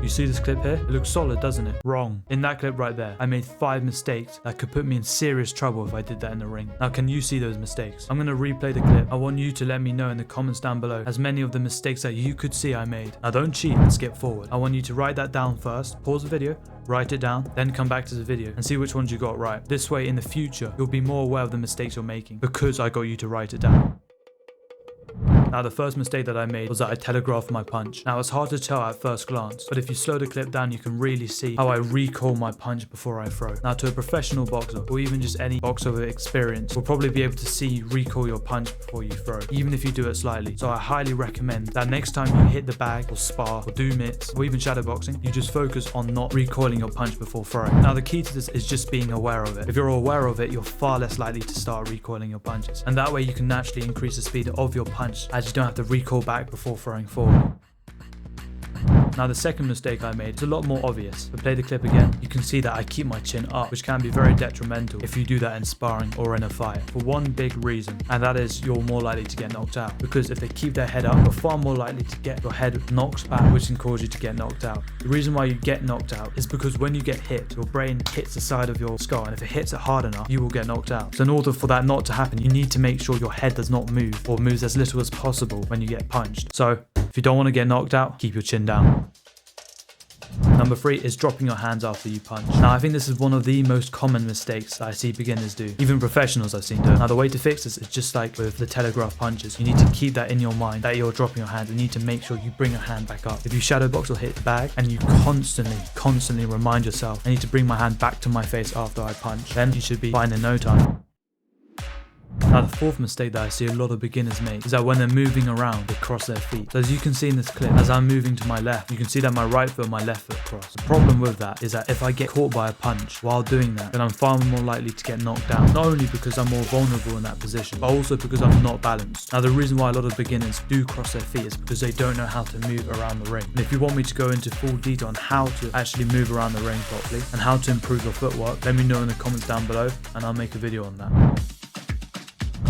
You see this clip here? It looks solid, doesn't it? Wrong. In that clip right there, I made 5 mistakes that could put me in serious trouble if I did that in the ring. Now, can you see those mistakes? I'm going to replay the clip. I want you to let me know in the comments down below as many of the mistakes that you could see I made. Now, don't cheat and skip forward. I want you to write that down first, pause the video, write it down, then come back to the video and see which ones you got right. This way, in the future, you'll be more aware of the mistakes you're making because I got you to write it down. Now, the first mistake that I made was that I telegraphed my punch. Now, it's hard to tell at first glance, but if you slow the clip down, you can really see how I recoil my punch before I throw. Now, to a professional boxer, or even just any boxer with experience, will probably be able to see you recoil your punch before you throw, even if you do it slightly. So I highly recommend that next time you hit the bag, or spar, or do mitts, or even shadow boxing, you just focus on not recoiling your punch before throwing. Now, the key to this is just being aware of it. If you're aware of it, you're far less likely to start recoiling your punches. And that way you can naturally increase the speed of your punch as you don't have to recoil back before throwing forward. Now, the second mistake I made is a lot more obvious, but play the clip again. You can see that I keep my chin up, which can be very detrimental if you do that in sparring or in a fight, for one big reason, and that is you're more likely to get knocked out. Because if they keep their head up, you're far more likely to get your head knocked back, which can cause you to get knocked out. The reason why you get knocked out is because when you get hit, your brain hits the side of your skull, and if it hits it hard enough, you will get knocked out. So in order for that not to happen, you need to make sure your head does not move, or moves as little as possible when you get punched. So if you don't want to get knocked out, keep your chin down. Number 3 is dropping your hands after you punch. Now, I think this is one of the most common mistakes that I see beginners do. Even professionals I've seen do it. Now, the way to fix this is just like with the telegraph punches. You need to keep that in your mind that you're dropping your hands. You need to make sure you bring your hand back up. If you shadow box or hit the bag and you constantly remind yourself, I need to bring my hand back to my face after I punch, then you should be fine in no time. Now, the fourth mistake that I see a lot of beginners make is that when they're moving around, they cross their feet. So as you can see in this clip, as I'm moving to my left, you can see that my right foot and my left foot cross. The problem with that is that if I get caught by a punch while doing that, then I'm far more likely to get knocked down. Not only because I'm more vulnerable in that position, but also because I'm not balanced. Now, the reason why a lot of beginners do cross their feet is because they don't know how to move around the ring. And if you want me to go into full detail on how to actually move around the ring properly and how to improve your footwork, let me know in the comments down below and I'll make a video on that.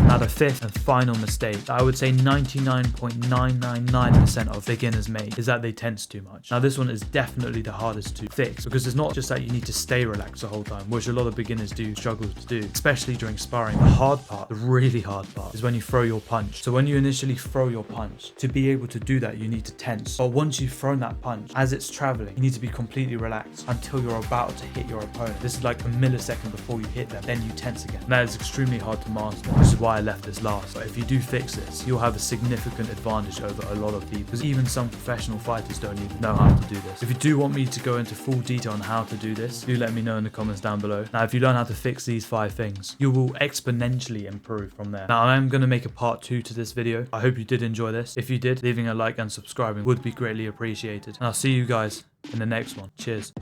Now, the fifth and final mistake that I would say 99.999% of beginners make is that they tense too much. Now, this one is definitely the hardest to fix because it's not just that you need to stay relaxed the whole time, which a lot of beginners do struggle to do, especially during sparring. The hard part, the really hard part, is when you throw your punch. So when you initially throw your punch, to be able to do that, you need to tense. But once you've thrown that punch, as it's traveling, you need to be completely relaxed until you're about to hit your opponent. This is like a millisecond before you hit them, then you tense again. And that is extremely hard to master, which is why I left this last. But if you do fix this, you'll have a significant advantage over a lot of people, because even some professional fighters don't even know how to do this. If you do want me to go into full detail on how to do this, do let me know in the comments down below. Now, if you learn how to fix these 5 things, you will exponentially improve from there. Now, I am going to make a part 2 to this video. I hope you did enjoy this. If you did, leaving a like and subscribing would be greatly appreciated. And I'll see you guys in the next one. Cheers.